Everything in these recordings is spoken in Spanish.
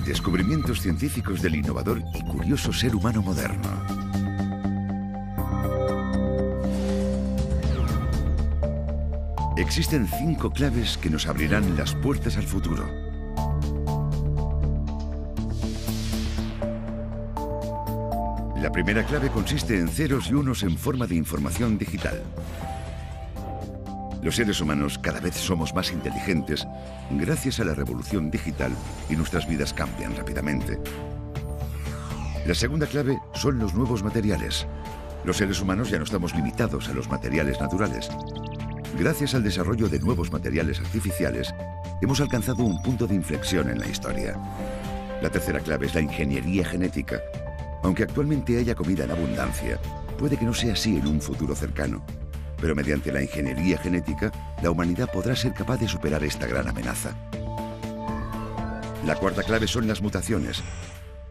Descubrimientos científicos del innovador y curioso ser humano moderno. Existen 5 claves que nos abrirán las puertas al futuro. La primera clave consiste en ceros y unos en forma de información digital. Los seres humanos cada vez somos más inteligentes gracias a la revolución digital y nuestras vidas cambian rápidamente. La segunda clave son los nuevos materiales. Los seres humanos ya no estamos limitados a los materiales naturales. Gracias al desarrollo de nuevos materiales artificiales, hemos alcanzado un punto de inflexión en la historia. La tercera clave es la ingeniería genética. Aunque actualmente haya comida en abundancia, puede que no sea así en un futuro cercano. Pero mediante la ingeniería genética, la humanidad podrá ser capaz de superar esta gran amenaza. La cuarta clave son las mutaciones.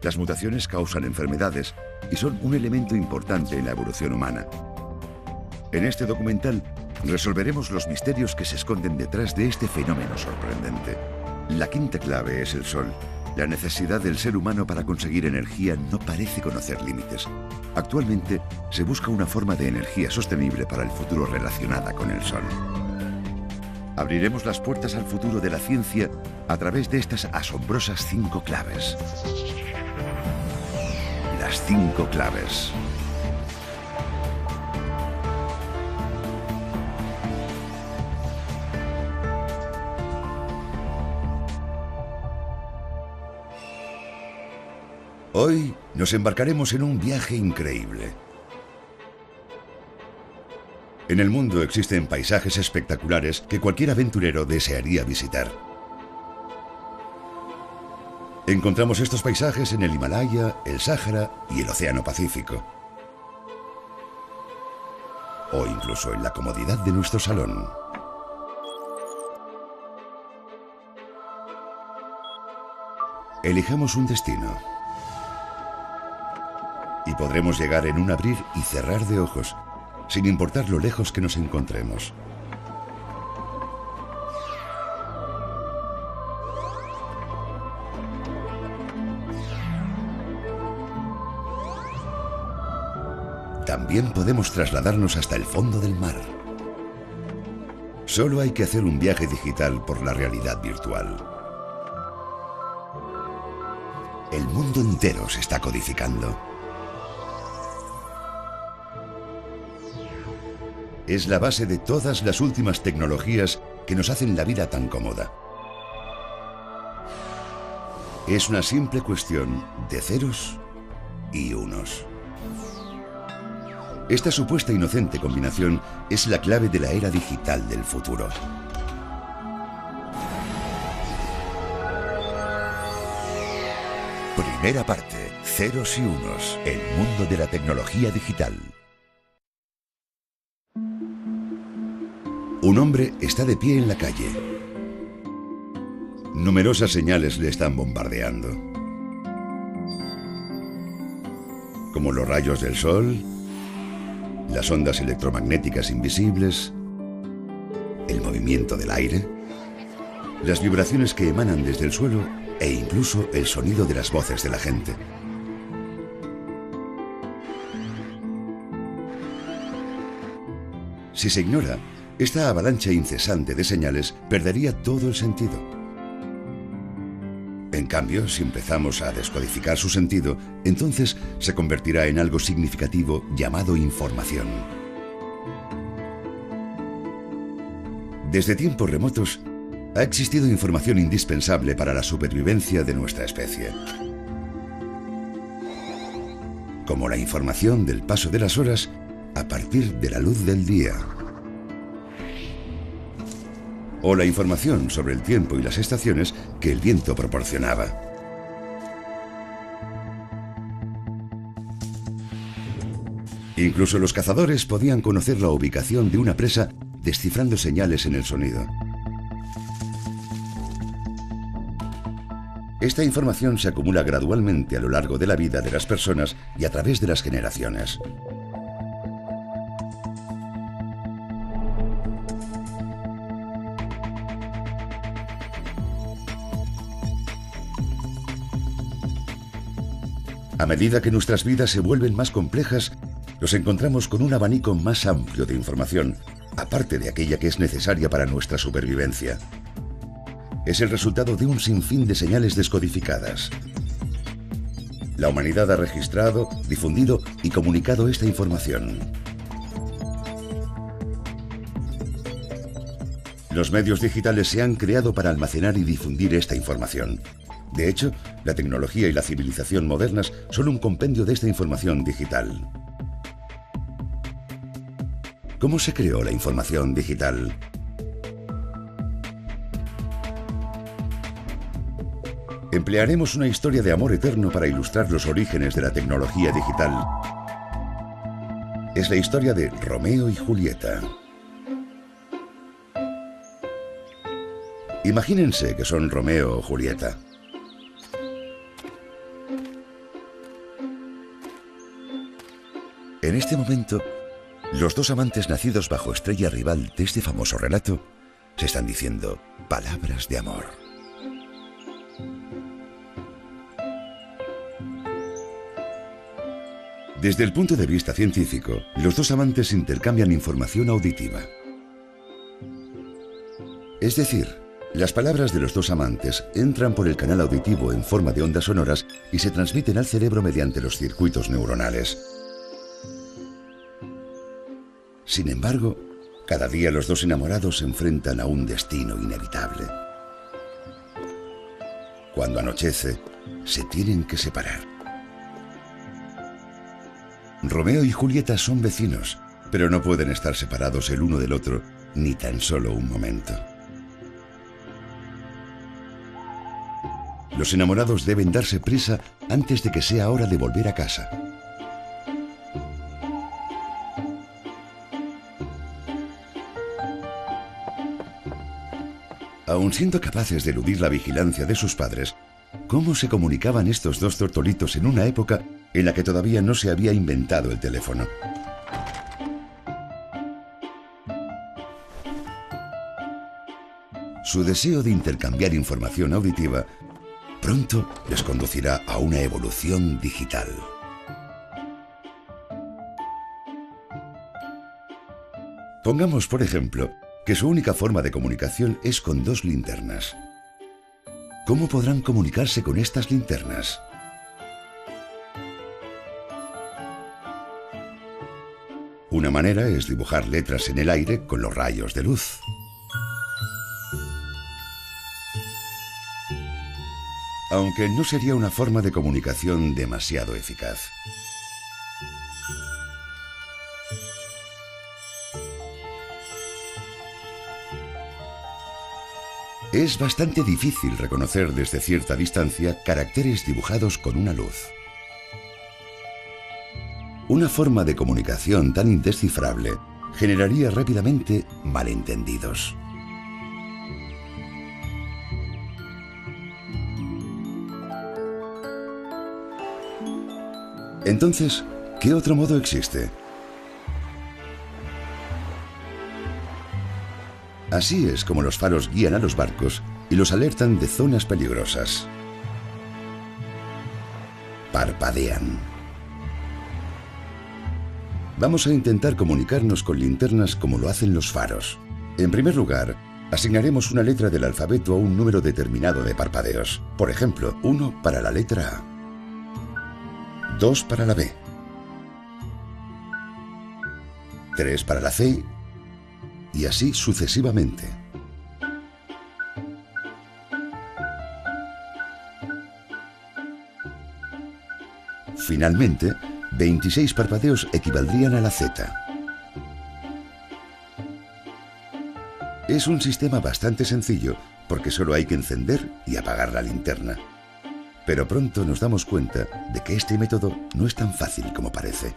Las mutaciones causan enfermedades y son un elemento importante en la evolución humana. En este documental, resolveremos los misterios que se esconden detrás de este fenómeno sorprendente. La quinta clave es el Sol. La necesidad del ser humano para conseguir energía no parece conocer límites. Actualmente, se busca una forma de energía sostenible para el futuro relacionada con el Sol. Abriremos las puertas al futuro de la ciencia a través de estas asombrosas 5 claves. Las 5 claves. Hoy nos embarcaremos en un viaje increíble. En el mundo existen paisajes espectaculares que cualquier aventurero desearía visitar. Encontramos estos paisajes en el Himalaya, el Sáhara y el Océano Pacífico. O incluso en la comodidad de nuestro salón. Elijamos un destino. Y podremos llegar en un abrir y cerrar de ojos, sin importar lo lejos que nos encontremos. También podemos trasladarnos hasta el fondo del mar. Solo hay que hacer un viaje digital por la realidad virtual. El mundo entero se está codificando. Es la base de todas las últimas tecnologías que nos hacen la vida tan cómoda. Es una simple cuestión de ceros y unos. Esta supuesta inocente combinación es la clave de la era digital del futuro. Primera parte, ceros y unos, el mundo de la tecnología digital. Un hombre está de pie en la calle. Numerosas señales le están bombardeando. Como los rayos del sol, las ondas electromagnéticas invisibles, el movimiento del aire, las vibraciones que emanan desde el suelo e incluso el sonido de las voces de la gente. Si se ignora, esta avalancha incesante de señales perdería todo el sentido. En cambio, si empezamos a descodificar su sentido, entonces se convertirá en algo significativo llamado información. Desde tiempos remotos, ha existido información indispensable para la supervivencia de nuestra especie. Como la información del paso de las horas a partir de la luz del día. O la información sobre el tiempo y las estaciones que el viento proporcionaba. Incluso los cazadores podían conocer la ubicación de una presa descifrando señales en el sonido. Esta información se acumula gradualmente a lo largo de la vida de las personas y a través de las generaciones. A medida que nuestras vidas se vuelven más complejas, nos encontramos con un abanico más amplio de información, aparte de aquella que es necesaria para nuestra supervivencia. Es el resultado de un sinfín de señales descodificadas. La humanidad ha registrado, difundido y comunicado esta información. Los medios digitales se han creado para almacenar y difundir esta información. De hecho, la tecnología y la civilización modernas son un compendio de esta información digital. ¿Cómo se creó la información digital? Emplearemos una historia de amor eterno para ilustrar los orígenes de la tecnología digital. Es la historia de Romeo y Julieta. Imagínense que son Romeo o Julieta. En este momento, los dos amantes nacidos bajo estrella rival de este famoso relato se están diciendo palabras de amor. Desde el punto de vista científico, los dos amantes intercambian información auditiva. Es decir, las palabras de los dos amantes entran por el canal auditivo en forma de ondas sonoras y se transmiten al cerebro mediante los circuitos neuronales. Sin embargo, cada día los dos enamorados se enfrentan a un destino inevitable. Cuando anochece, se tienen que separar. Romeo y Julieta son vecinos, pero no pueden estar separados el uno del otro ni tan solo un momento. Los enamorados deben darse prisa antes de que sea hora de volver a casa. Aun siendo capaces de eludir la vigilancia de sus padres, ¿cómo se comunicaban estos dos tortolitos en una época en la que todavía no se había inventado el teléfono? Su deseo de intercambiar información auditiva pronto les conducirá a una evolución digital. Pongamos, por ejemplo, que su única forma de comunicación es con dos linternas. ¿Cómo podrán comunicarse con estas linternas? Una manera es dibujar letras en el aire con los rayos de luz. Aunque no sería una forma de comunicación demasiado eficaz. Es bastante difícil reconocer desde cierta distancia caracteres dibujados con una luz. Una forma de comunicación tan indescifrable generaría rápidamente malentendidos. Entonces, ¿qué otro modo existe? Así es como los faros guían a los barcos y los alertan de zonas peligrosas. Parpadean. Vamos a intentar comunicarnos con linternas como lo hacen los faros. En primer lugar, asignaremos una letra del alfabeto a un número determinado de parpadeos. Por ejemplo, 1 para la letra A, 2 para la B, 3 para la C, y así sucesivamente. Finalmente, 26 parpadeos equivaldrían a la Z. Es un sistema bastante sencillo porque solo hay que encender y apagar la linterna. Pero pronto nos damos cuenta de que este método no es tan fácil como parece.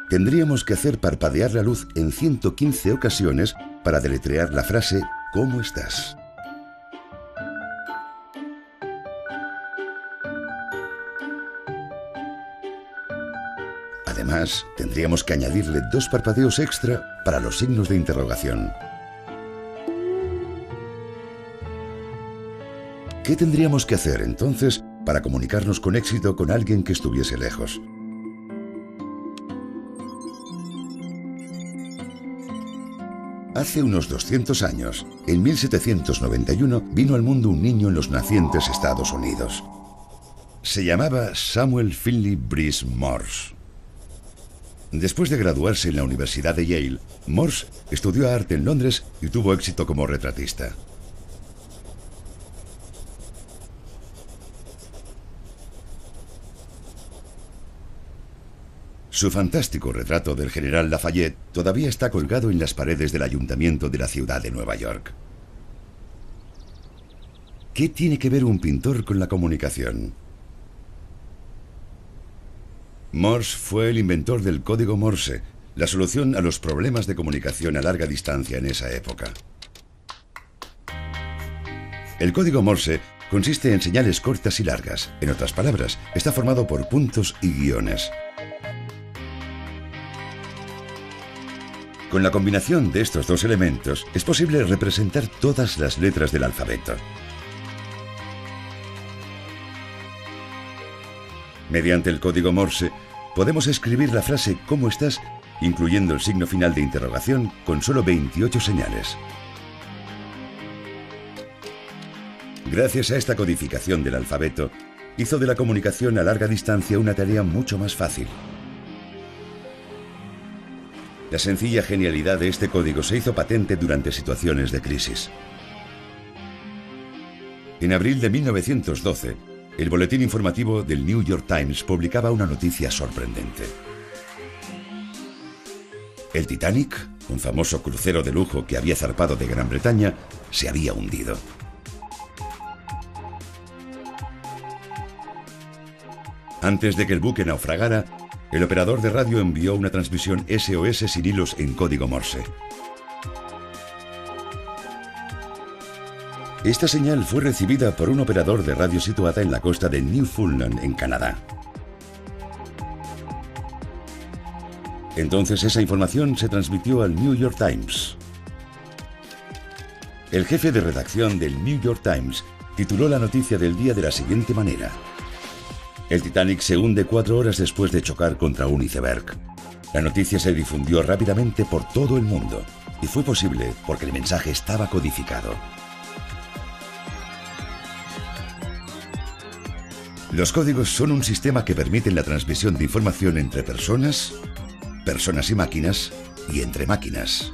Tendríamos que hacer parpadear la luz en 115 ocasiones para deletrear la frase ¿cómo estás? Además, tendríamos que añadirle 2 parpadeos extra para los signos de interrogación. ¿Qué tendríamos que hacer entonces para comunicarnos con éxito con alguien que estuviese lejos? Hace unos 200 años, en 1791, vino al mundo un niño en los nacientes Estados Unidos. Se llamaba Samuel Finley Breese Morse. Después de graduarse en la Universidad de Yale, Morse estudió arte en Londres y tuvo éxito como retratista. Su fantástico retrato del general Lafayette todavía está colgado en las paredes del ayuntamiento de la ciudad de Nueva York. ¿Qué tiene que ver un pintor con la comunicación? Morse fue el inventor del código Morse, la solución a los problemas de comunicación a larga distancia en esa época. El código Morse consiste en señales cortas y largas. En otras palabras, está formado por puntos y guiones. Con la combinación de estos dos elementos, es posible representar todas las letras del alfabeto. Mediante el código Morse, podemos escribir la frase ¿cómo estás?, incluyendo el signo final de interrogación, con solo 28 señales. Gracias a esta codificación del alfabeto, hizo de la comunicación a larga distancia una tarea mucho más fácil. La sencilla genialidad de este código se hizo patente durante situaciones de crisis. En abril de 1912, el boletín informativo del New York Times publicaba una noticia sorprendente. El Titanic, un famoso crucero de lujo que había zarpado de Gran Bretaña, se había hundido. Antes de que el buque naufragara, el operador de radio envió una transmisión SOS sin hilos en código Morse. Esta señal fue recibida por un operador de radio situada en la costa de Newfoundland, en Canadá. Entonces esa información se transmitió al New York Times. El jefe de redacción del New York Times tituló la noticia del día de la siguiente manera: el Titanic se hunde 4 horas después de chocar contra un iceberg. La noticia se difundió rápidamente por todo el mundo y fue posible porque el mensaje estaba codificado. Los códigos son un sistema que permiten la transmisión de información entre personas, personas y máquinas, y entre máquinas.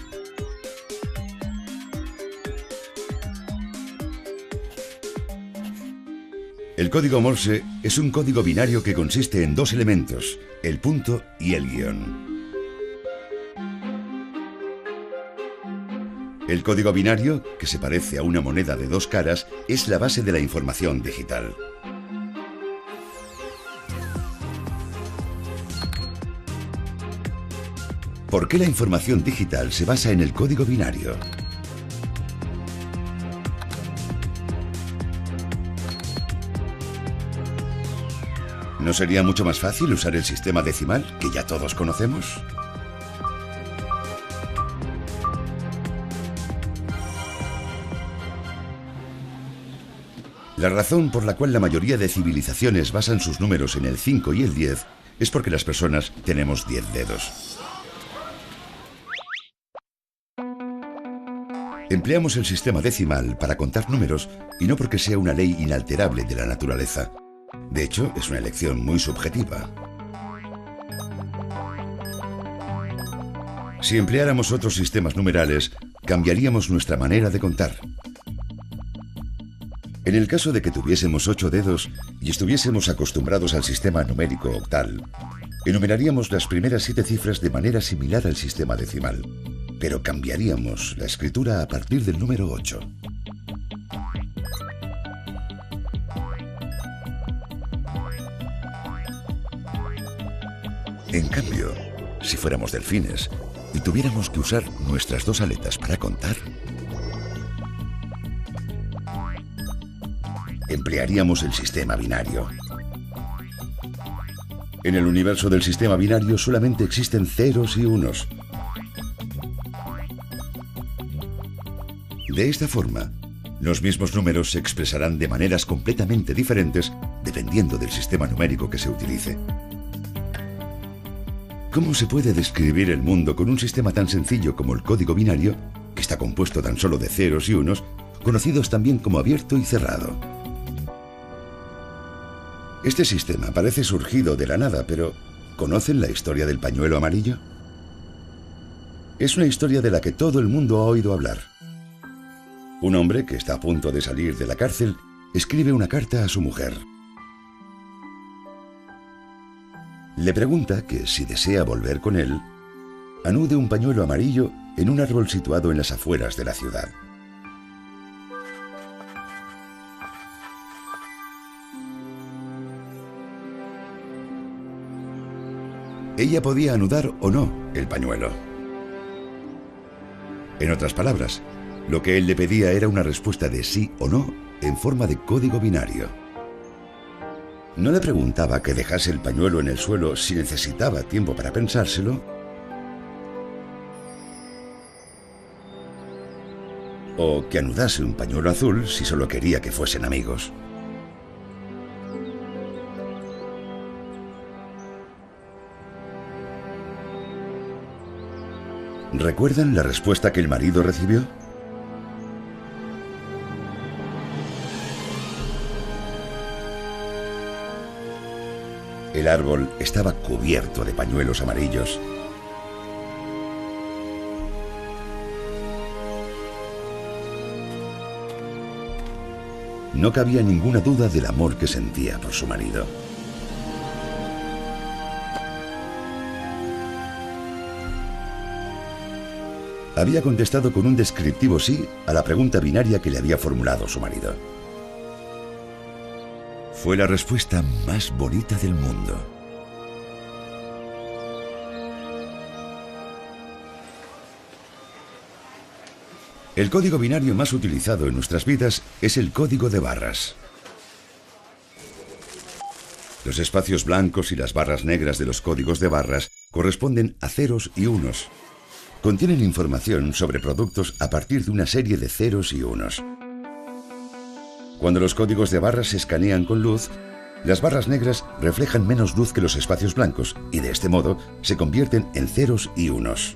El código Morse es un código binario que consiste en dos elementos, el punto y el guión. El código binario, que se parece a una moneda de dos caras, es la base de la información digital. ¿Por qué la información digital se basa en el código binario? ¿No sería mucho más fácil usar el sistema decimal, que ya todos conocemos? La razón por la cual la mayoría de civilizaciones basan sus números en el 5 y el 10 es porque las personas tenemos 10 dedos. Empleamos el sistema decimal para contar números y no porque sea una ley inalterable de la naturaleza. De hecho, es una elección muy subjetiva. Si empleáramos otros sistemas numerales, cambiaríamos nuestra manera de contar. En el caso de que tuviésemos 8 dedos y estuviésemos acostumbrados al sistema numérico octal, enumeraríamos las primeras 7 cifras de manera similar al sistema decimal, pero cambiaríamos la escritura a partir del número 8. En cambio, si fuéramos delfines y tuviéramos que usar nuestras dos aletas para contar, emplearíamos el sistema binario. En el universo del sistema binario solamente existen ceros y unos. De esta forma, Los mismos números se expresarán de maneras completamente diferentes dependiendo del sistema numérico que se utilice. ¿Cómo se puede describir el mundo con un sistema tan sencillo como el código binario, que está compuesto tan solo de ceros y unos, conocidos también como abierto y cerrado? Este sistema parece surgido de la nada, pero ¿conocen la historia del pañuelo amarillo? Es una historia de la que todo el mundo ha oído hablar. Un hombre que está a punto de salir de la cárcel escribe una carta a su mujer. Le pregunta que si desea volver con él, anude un pañuelo amarillo en un árbol situado en las afueras de la ciudad. Ella podía anudar o no el pañuelo. En otras palabras, lo que él le pedía era una respuesta de sí o no en forma de código binario. No le preguntaba que dejase el pañuelo en el suelo si necesitaba tiempo para pensárselo, o que anudase un pañuelo azul si solo quería que fuesen amigos. ¿Recuerdan la respuesta que el marido recibió? El árbol estaba cubierto de pañuelos amarillos. No cabía ninguna duda del amor que sentía por su marido. Había contestado con un descriptivo sí a la pregunta binaria que le había formulado su marido. Fue la respuesta más bonita del mundo. El código binario más utilizado en nuestras vidas es el código de barras. Los espacios blancos y las barras negras de los códigos de barras corresponden a ceros y unos. Contienen información sobre productos a partir de una serie de ceros y unos. Cuando los códigos de barras se escanean con luz, las barras negras reflejan menos luz que los espacios blancos y de este modo se convierten en ceros y unos.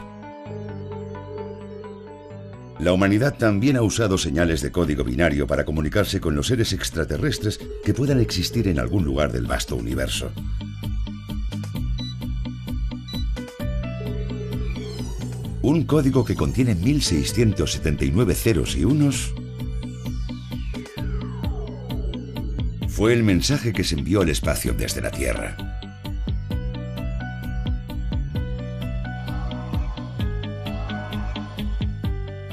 La humanidad también ha usado señales de código binario para comunicarse con los seres extraterrestres que puedan existir en algún lugar del vasto universo. Un código que contiene 1679 ceros y unos fue el mensaje que se envió al espacio desde la Tierra.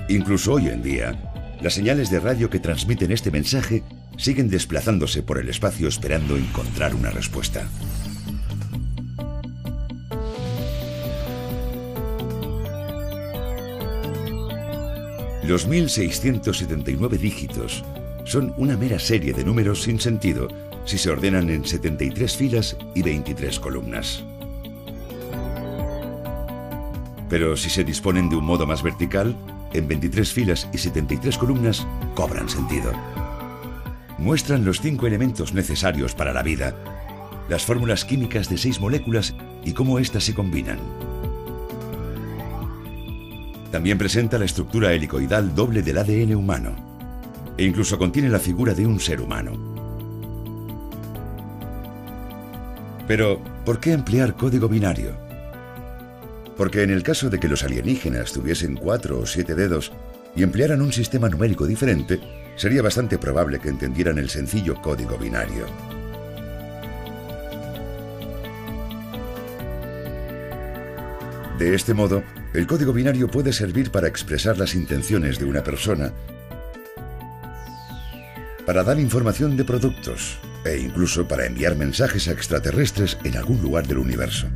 Incluso hoy en día, las señales de radio que transmiten este mensaje siguen desplazándose por el espacio esperando encontrar una respuesta. Los 1679 dígitos son una mera serie de números sin sentido si se ordenan en 73 filas y 23 columnas. Pero si se disponen de un modo más vertical, en 23 filas y 73 columnas, cobran sentido. Muestran los 5 elementos necesarios para la vida, las fórmulas químicas de 6 moléculas y cómo éstas se combinan. También presenta la estructura helicoidal doble del ADN humano, e incluso contiene la figura de un ser humano. Pero, ¿por qué emplear código binario? Porque en el caso de que los alienígenas tuviesen 4 o 7 dedos y emplearan un sistema numérico diferente, sería bastante probable que entendieran el sencillo código binario. De este modo, el código binario puede servir para expresar las intenciones de una persona, para dar información de productos e incluso para enviar mensajes a extraterrestres en algún lugar del universo.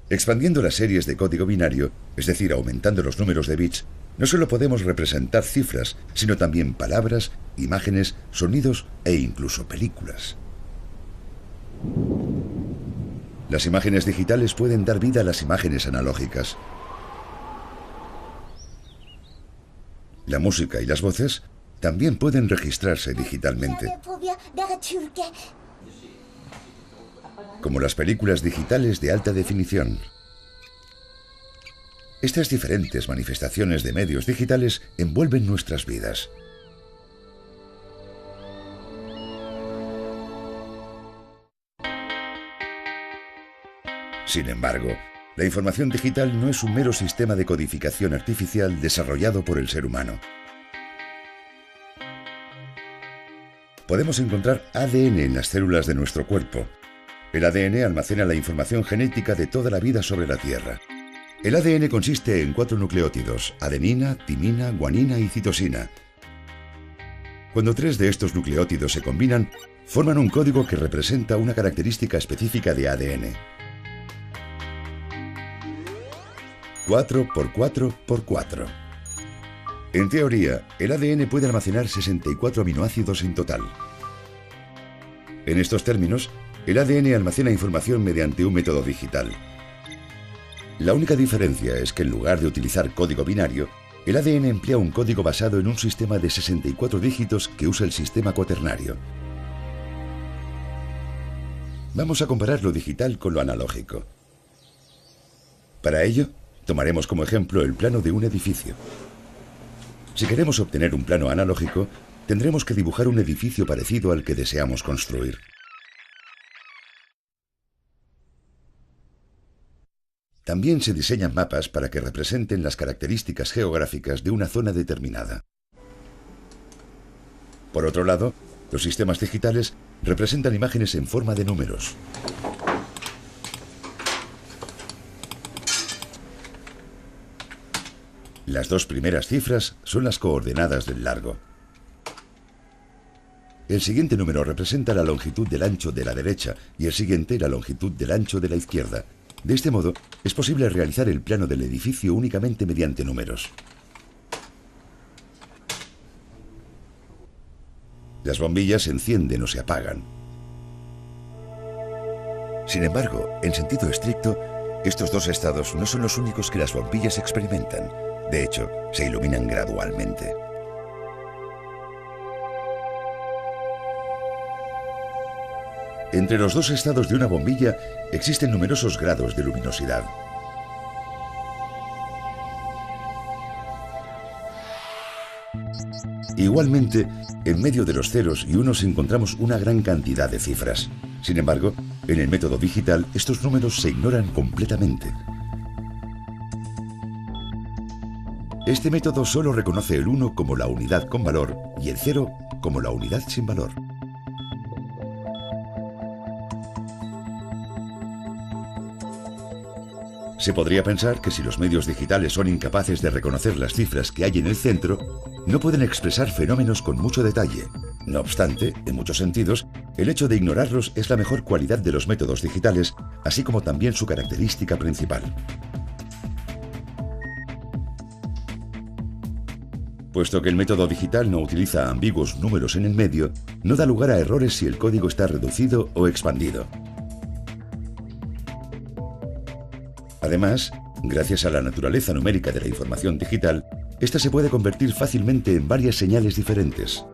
Expandiendo las series de código binario, es decir, aumentando los números de bits, no solo podemos representar cifras, sino también palabras, imágenes, sonidos e incluso películas. Las imágenes digitales pueden dar vida a las imágenes analógicas. La música y las voces también pueden registrarse digitalmente, como las películas digitales de alta definición. Estas diferentes manifestaciones de medios digitales envuelven nuestras vidas. Sin embargo, la información digital no es un mero sistema de codificación artificial desarrollado por el ser humano. Podemos encontrar ADN en las células de nuestro cuerpo. El ADN almacena la información genética de toda la vida sobre la Tierra. El ADN consiste en 4 nucleótidos: adenina, timina, guanina y citosina. Cuando 3 de estos nucleótidos se combinan, forman un código que representa una característica específica de ADN. 4 por 4 por 4. En teoría, el ADN puede almacenar 64 aminoácidos en total. En estos términos, el ADN almacena información mediante un método digital. La única diferencia es que en lugar de utilizar código binario, el ADN emplea un código basado en un sistema de 64 dígitos que usa el sistema cuaternario. Vamos a comparar lo digital con lo analógico. Para ello, tomaremos como ejemplo el plano de un edificio. Si queremos obtener un plano analógico, tendremos que dibujar un edificio parecido al que deseamos construir. También se diseñan mapas para que representen las características geográficas de una zona determinada. Por otro lado, los sistemas digitales representan imágenes en forma de números. Las 2 primeras cifras son las coordenadas del largo. El siguiente número representa la longitud del ancho de la derecha y el siguiente la longitud del ancho de la izquierda. De este modo, es posible realizar el plano del edificio únicamente mediante números. Las bombillas se encienden o se apagan. Sin embargo, en sentido estricto, estos 2 estados no son los únicos que las bombillas experimentan. De hecho, se iluminan gradualmente. Entre los 2 estados de una bombilla existen numerosos grados de luminosidad. Igualmente, en medio de los ceros y unos encontramos una gran cantidad de cifras. Sin embargo, en el método digital estos números se ignoran completamente. Este método solo reconoce el 1 como la unidad con valor y el 0 como la unidad sin valor. Se podría pensar que si los medios digitales son incapaces de reconocer las cifras que hay en el centro, no pueden expresar fenómenos con mucho detalle. No obstante, en muchos sentidos, el hecho de ignorarlos es la mejor cualidad de los métodos digitales, así como también su característica principal. Puesto que el método digital no utiliza ambiguos números en el medio, no da lugar a errores si el código está reducido o expandido. Además, gracias a la naturaleza numérica de la información digital, esta se puede convertir fácilmente en varias señales diferentes.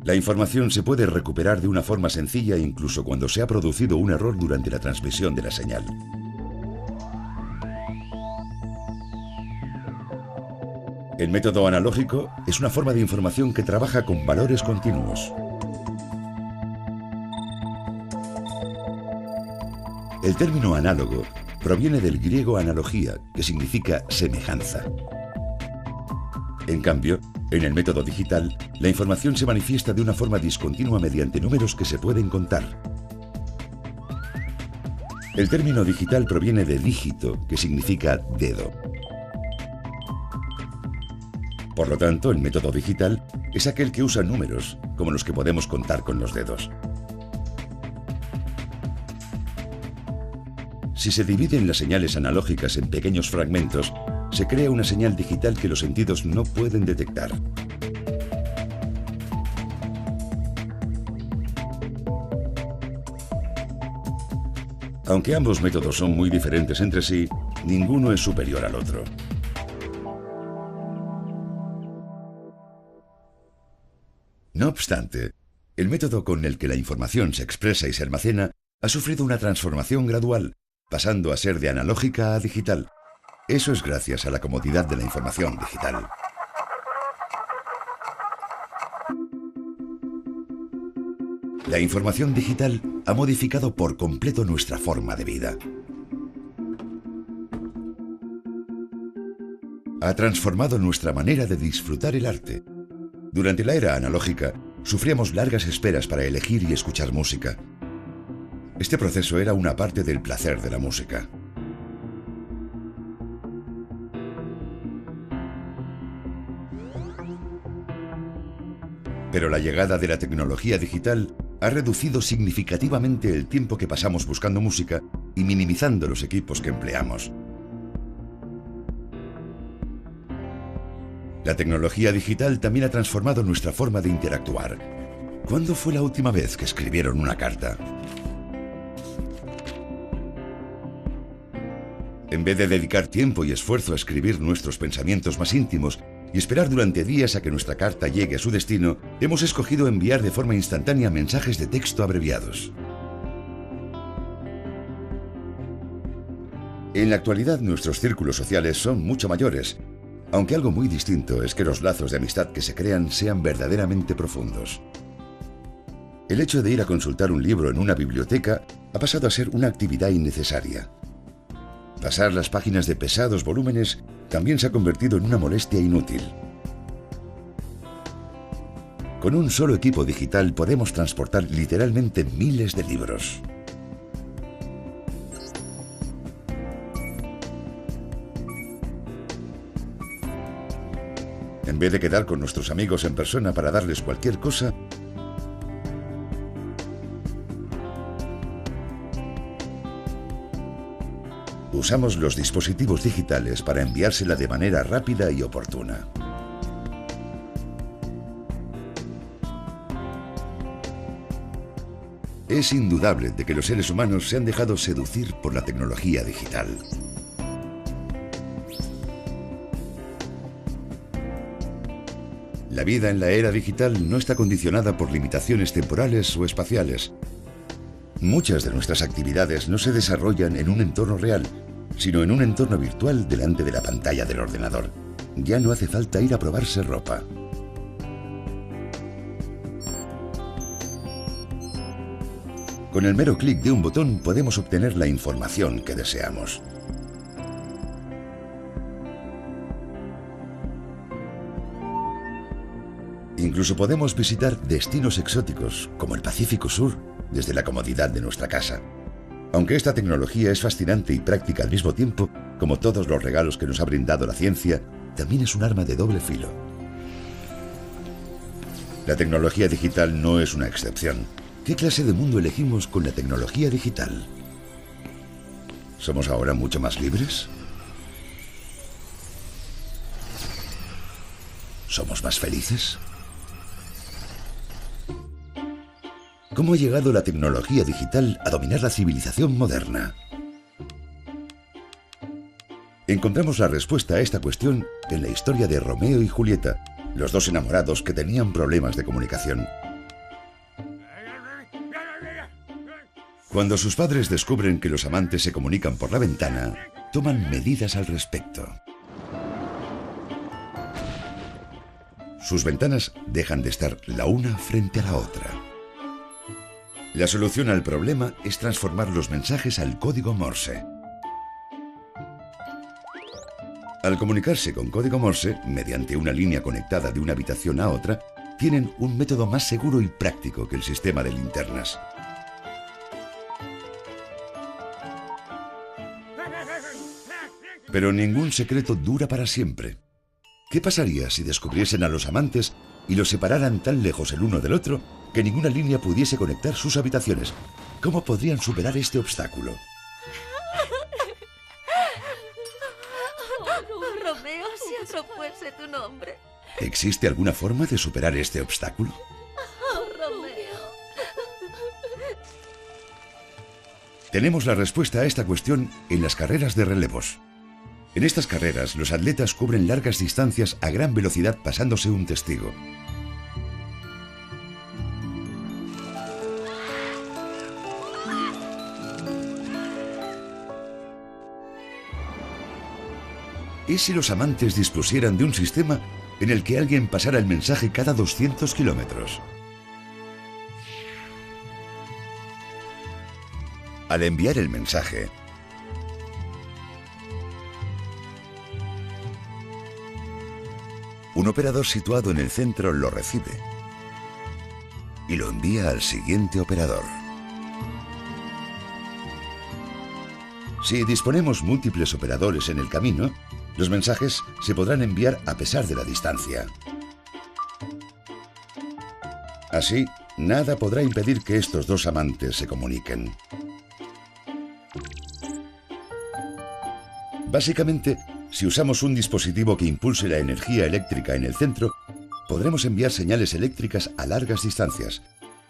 La información se puede recuperar de una forma sencilla incluso cuando se ha producido un error durante la transmisión de la señal. El método analógico es una forma de información que trabaja con valores continuos. El término análogo proviene del griego analogía, que significa semejanza. En cambio, en el método digital, la información se manifiesta de una forma discontinua mediante números que se pueden contar. El término digital proviene de dígito, que significa dedo. Por lo tanto, el método digital es aquel que usa números, como los que podemos contar con los dedos. Si se dividen las señales analógicas en pequeños fragmentos, se crea una señal digital que los sentidos no pueden detectar. Aunque ambos métodos son muy diferentes entre sí, ninguno es superior al otro. No obstante, el método con el que la información se expresa y se almacena ha sufrido una transformación gradual, pasando a ser de analógica a digital. Eso es gracias a la comodidad de la información digital. La información digital ha modificado por completo nuestra forma de vida. Ha transformado nuestra manera de disfrutar el arte. Durante la era analógica, sufríamos largas esperas para elegir y escuchar música. Este proceso era una parte del placer de la música. Pero la llegada de la tecnología digital ha reducido significativamente el tiempo que pasamos buscando música y minimizando los equipos que empleamos. La tecnología digital también ha transformado nuestra forma de interactuar. ¿Cuándo fue la última vez que escribieron una carta? En vez de dedicar tiempo y esfuerzo a escribir nuestros pensamientos más íntimos y esperar durante días a que nuestra carta llegue a su destino, hemos escogido enviar de forma instantánea mensajes de texto abreviados. En la actualidad, nuestros círculos sociales son mucho mayores, aunque algo muy distinto es que los lazos de amistad que se crean sean verdaderamente profundos. El hecho de ir a consultar un libro en una biblioteca ha pasado a ser una actividad innecesaria. Pasar las páginas de pesados volúmenes también se ha convertido en una molestia inútil. Con un solo equipo digital podemos transportar literalmente miles de libros. En vez de quedar con nuestros amigos en persona para darles cualquier cosa, usamos los dispositivos digitales para enviársela de manera rápida y oportuna. Es indudable de que los seres humanos se han dejado seducir por la tecnología digital. La vida en la era digital no está condicionada por limitaciones temporales o espaciales. Muchas de nuestras actividades no se desarrollan en un entorno real, sino en un entorno virtual delante de la pantalla del ordenador. Ya no hace falta ir a probarse ropa. Con el mero clic de un botón podemos obtener la información que deseamos. Incluso podemos visitar destinos exóticos, como el Pacífico Sur, desde la comodidad de nuestra casa. Aunque esta tecnología es fascinante y práctica al mismo tiempo, como todos los regalos que nos ha brindado la ciencia, también es un arma de doble filo. La tecnología digital no es una excepción. ¿Qué clase de mundo elegimos con la tecnología digital? ¿Somos ahora mucho más libres? ¿Somos más felices? ¿Cómo ha llegado la tecnología digital a dominar la civilización moderna? Encontramos la respuesta a esta cuestión en la historia de Romeo y Julieta, los dos enamorados que tenían problemas de comunicación. Cuando sus padres descubren que los amantes se comunican por la ventana, toman medidas al respecto. Sus ventanas dejan de estar la una frente a la otra. La solución al problema es transformar los mensajes al código Morse. Al comunicarse con código Morse, mediante una línea conectada de una habitación a otra, tienen un método más seguro y práctico que el sistema de linternas. Pero ningún secreto dura para siempre. ¿Qué pasaría si descubriesen a los amantes y los separaran tan lejos el uno del otro que ninguna línea pudiese conectar sus habitaciones? ¿Cómo podrían superar este obstáculo? Oh, Romeo, si otro fuese tu nombre. ¿Existe alguna forma de superar este obstáculo? Oh, Romeo. Tenemos la respuesta a esta cuestión en las carreras de relevos. En estas carreras, los atletas cubren largas distancias a gran velocidad pasándose un testigo. ¿Y si los amantes dispusieran de un sistema en el que alguien pasara el mensaje cada 200 kilómetros? Al enviar el mensaje, un operador situado en el centro lo recibe y lo envía al siguiente operador. Si disponemos múltiples operadores en el camino, los mensajes se podrán enviar a pesar de la distancia. Así, nada podrá impedir que estos dos amantes se comuniquen. Básicamente, si usamos un dispositivo que impulse la energía eléctrica en el centro, podremos enviar señales eléctricas a largas distancias.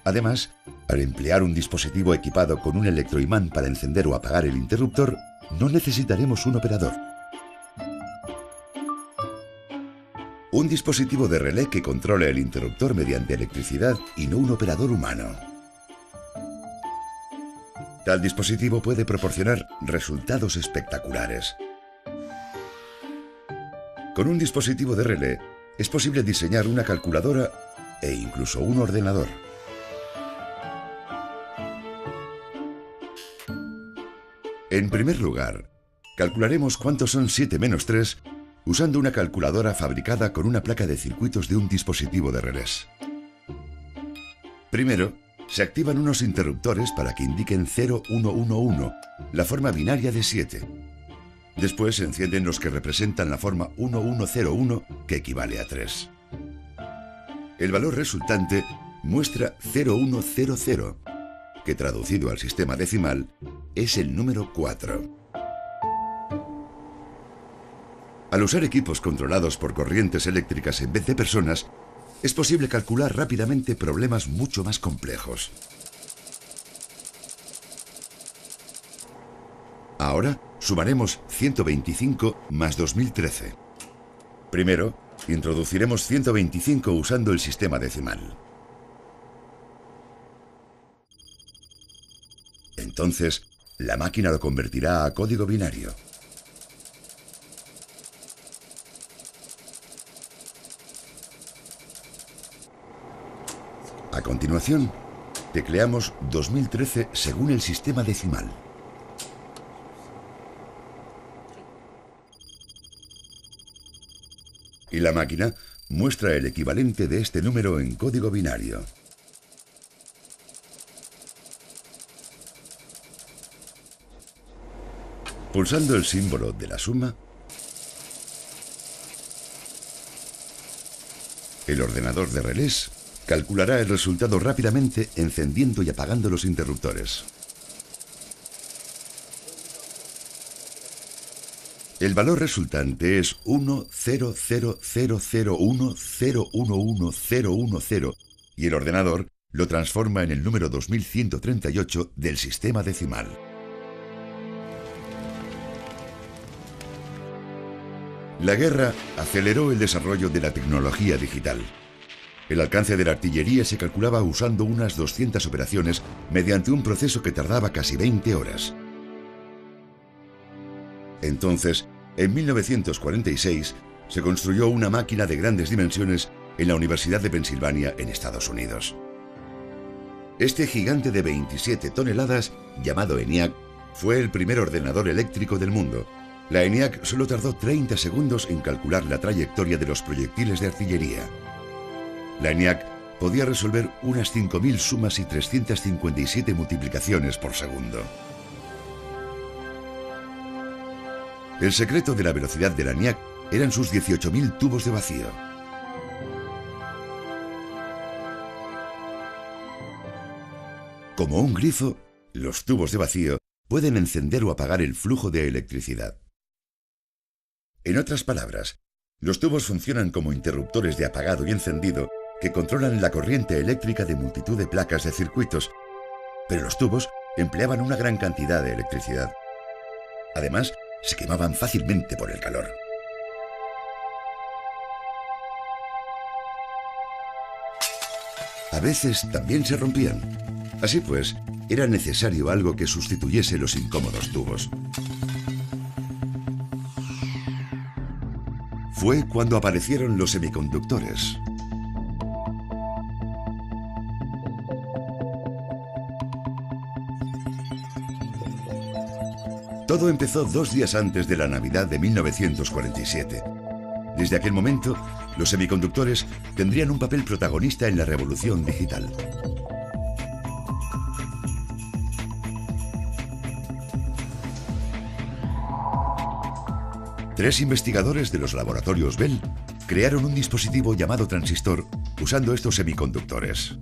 Además, al emplear un dispositivo equipado con un electroimán para encender o apagar el interruptor, no necesitaremos un operador. Un dispositivo de relé que controle el interruptor mediante electricidad y no un operador humano. Tal dispositivo puede proporcionar resultados espectaculares. Con un dispositivo de relé es posible diseñar una calculadora e incluso un ordenador. En primer lugar, calcularemos cuántos son 7 menos 3 usando una calculadora fabricada con una placa de circuitos de un dispositivo de relés. Primero, se activan unos interruptores para que indiquen 0111, la forma binaria de 7. Después se encienden los que representan la forma 1101, que equivale a 3. El valor resultante muestra 0100, que traducido al sistema decimal es el número 4. Al usar equipos controlados por corrientes eléctricas en vez de personas, es posible calcular rápidamente problemas mucho más complejos. Ahora sumaremos 125 más 2013. Primero, introduciremos 125 usando el sistema decimal. Entonces, la máquina lo convertirá a código binario. A continuación, tecleamos 2013 según el sistema decimal. Y la máquina muestra el equivalente de este número en código binario. Pulsando el símbolo de la suma, el ordenador de relés calculará el resultado rápidamente encendiendo y apagando los interruptores. El valor resultante es 1000010111010 y el ordenador lo transforma en el número 2138 del sistema decimal. La guerra aceleró el desarrollo de la tecnología digital. El alcance de la artillería se calculaba usando unas 200 operaciones mediante un proceso que tardaba casi 20 horas. Entonces, en 1946, se construyó una máquina de grandes dimensiones en la Universidad de Pensilvania, en Estados Unidos. Este gigante de 27 toneladas, llamado ENIAC, fue el primer ordenador eléctrico del mundo. La ENIAC solo tardó 30 segundos en calcular la trayectoria de los proyectiles de artillería. La ENIAC podía resolver unas 5.000 sumas y 357 multiplicaciones por segundo. El secreto de la velocidad de la ENIAC eran sus 18.000 tubos de vacío. Como un grifo, los tubos de vacío pueden encender o apagar el flujo de electricidad. En otras palabras, los tubos funcionan como interruptores de apagado y encendido que controlan la corriente eléctrica de multitud de placas de circuitos, pero los tubos empleaban una gran cantidad de electricidad. Además, se quemaban fácilmente por el calor. A veces también se rompían. Así pues, era necesario algo que sustituyese los incómodos tubos. Fue cuando aparecieron los semiconductores. Todo empezó 2 días antes de la Navidad de 1947. Desde aquel momento, los semiconductores tendrían un papel protagonista en la revolución digital. Tres investigadores de los laboratorios Bell crearon un dispositivo llamado transistor usando estos semiconductores.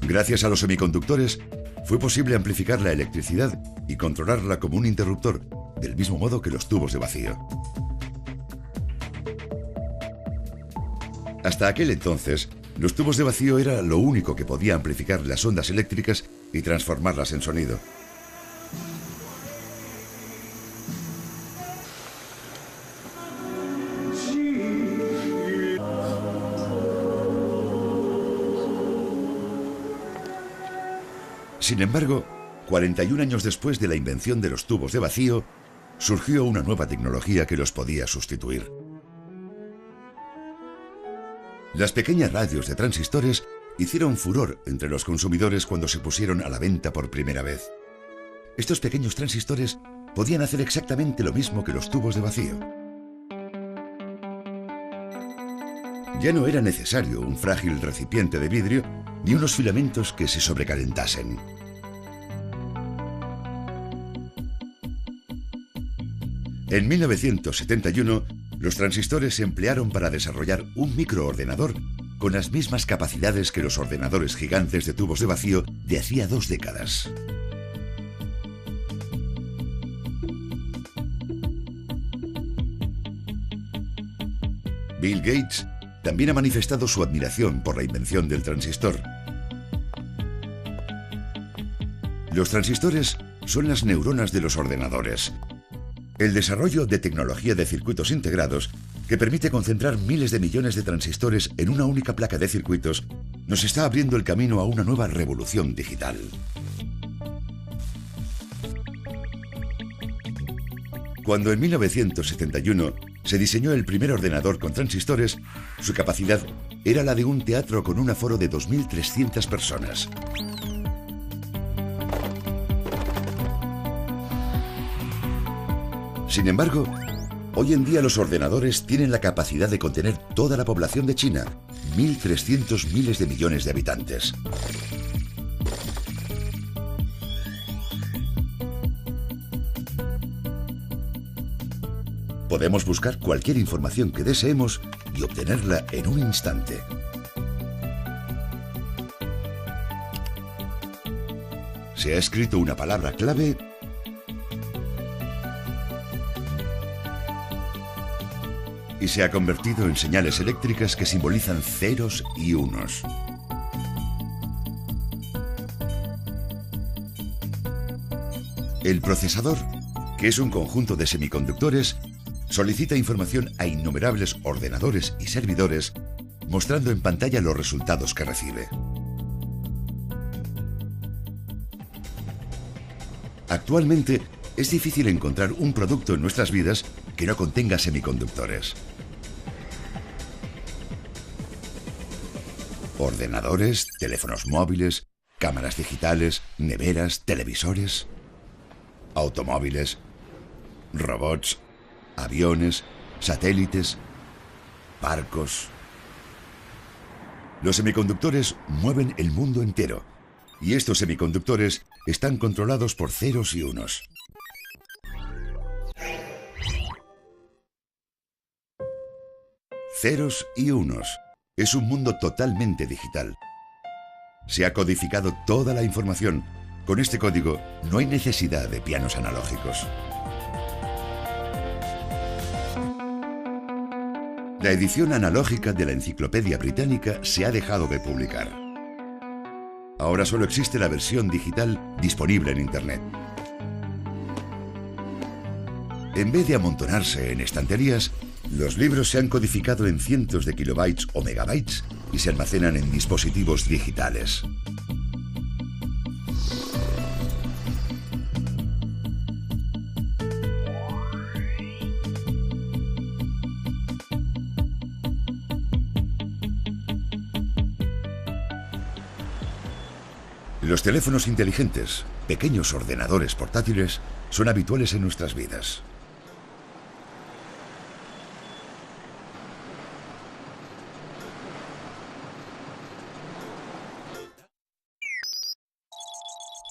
Gracias a los semiconductores, fue posible amplificar la electricidad y controlarla como un interruptor, del mismo modo que los tubos de vacío. Hasta aquel entonces, los tubos de vacío era lo único que podía amplificar las ondas eléctricas y transformarlas en sonido. Sin embargo, 41 años después de la invención de los tubos de vacío, surgió una nueva tecnología que los podía sustituir. Las pequeñas radios de transistores hicieron furor entre los consumidores cuando se pusieron a la venta por primera vez. Estos pequeños transistores podían hacer exactamente lo mismo que los tubos de vacío. Ya no era necesario un frágil recipiente de vidrio ni unos filamentos que se sobrecalentasen. En 1971, los transistores se emplearon para desarrollar un microordenador con las mismas capacidades que los ordenadores gigantes de tubos de vacío de hacía 2 décadas. Bill Gates también ha manifestado su admiración por la invención del transistor. Los transistores son las neuronas de los ordenadores. El desarrollo de tecnología de circuitos integrados, que permite concentrar miles de millones de transistores en una única placa de circuitos, nos está abriendo el camino a una nueva revolución digital. Cuando en 1971 se diseñó el primer ordenador con transistores, su capacidad era la de un teatro con un aforo de 2.300 personas. Sin embargo, hoy en día los ordenadores tienen la capacidad de contener toda la población de China, 1.300 miles de millones de habitantes. Podemos buscar cualquier información que deseemos y obtenerla en un instante. Se ha escrito una palabra clave y se ha convertido en señales eléctricas que simbolizan ceros y unos. El procesador, que es un conjunto de semiconductores, solicita información a innumerables ordenadores y servidores, mostrando en pantalla los resultados que recibe. Actualmente, es difícil encontrar un producto en nuestras vidas que no contenga semiconductores. Ordenadores, teléfonos móviles, cámaras digitales, neveras, televisores, automóviles, robots, aviones, satélites, barcos. Los semiconductores mueven el mundo entero, y estos semiconductores están controlados por ceros y unos. Ceros y unos. Es un mundo totalmente digital. Se ha codificado toda la información. Con este código no hay necesidad de pianos analógicos. La edición analógica de la Enciclopedia Británica se ha dejado de publicar. Ahora solo existe la versión digital disponible en Internet. En vez de amontonarse en estanterías, los libros se han codificado en cientos de kilobytes o megabytes y se almacenan en dispositivos digitales. Los teléfonos inteligentes, pequeños ordenadores portátiles, son habituales en nuestras vidas.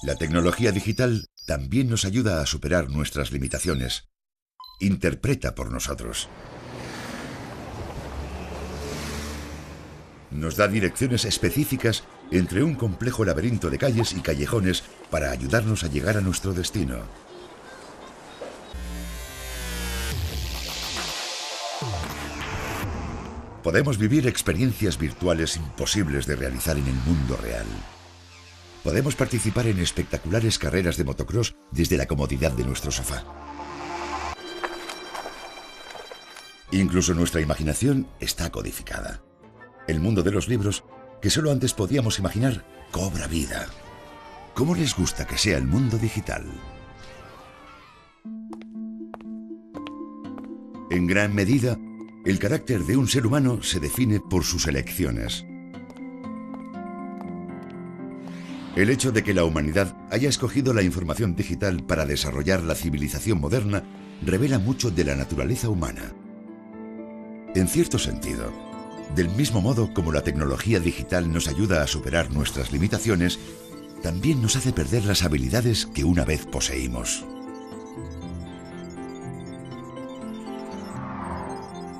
La tecnología digital también nos ayuda a superar nuestras limitaciones. Interpreta por nosotros. Nos da direcciones específicas entre un complejo laberinto de calles y callejones para ayudarnos a llegar a nuestro destino. Podemos vivir experiencias virtuales imposibles de realizar en el mundo real. Podemos participar en espectaculares carreras de motocross desde la comodidad de nuestro sofá. Incluso nuestra imaginación está codificada. El mundo de los libros, que solo antes podíamos imaginar, cobra vida. ¿Cómo les gusta que sea el mundo digital? En gran medida, el carácter de un ser humano se define por sus elecciones. El hecho de que la humanidad haya escogido la información digital para desarrollar la civilización moderna revela mucho de la naturaleza humana. En cierto sentido, del mismo modo como la tecnología digital nos ayuda a superar nuestras limitaciones, también nos hace perder las habilidades que una vez poseímos.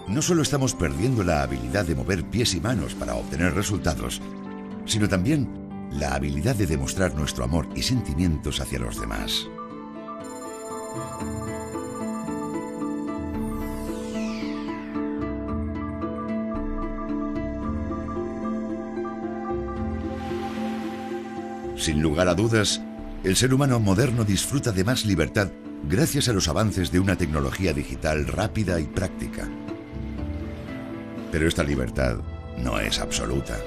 No solo estamos perdiendo la habilidad de mover pies y manos para obtener resultados, sino también la habilidad de demostrar nuestro amor y sentimientos hacia los demás. Sin lugar a dudas, el ser humano moderno disfruta de más libertad gracias a los avances de una tecnología digital rápida y práctica. Pero esta libertad no es absoluta.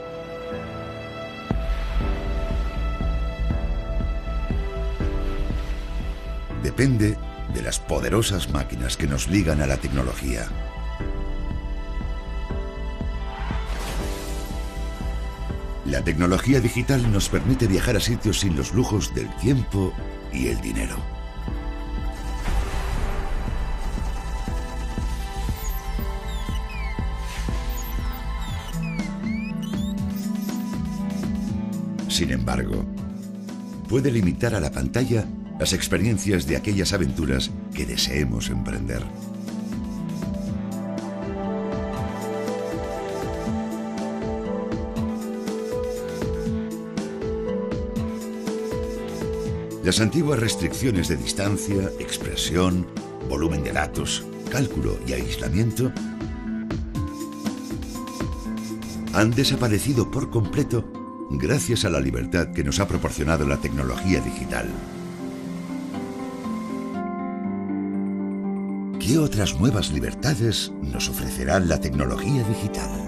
Depende de las poderosas máquinas que nos ligan a la tecnología. La tecnología digital nos permite viajar a sitios sin los lujos del tiempo y el dinero. Sin embargo, puede limitar a la pantalla las experiencias de aquellas aventuras que deseemos emprender. Las antiguas restricciones de distancia, expresión, volumen de datos, cálculo y aislamiento han desaparecido por completo gracias a la libertad que nos ha proporcionado la tecnología digital. ¿Qué otras nuevas libertades nos ofrecerá la tecnología digital?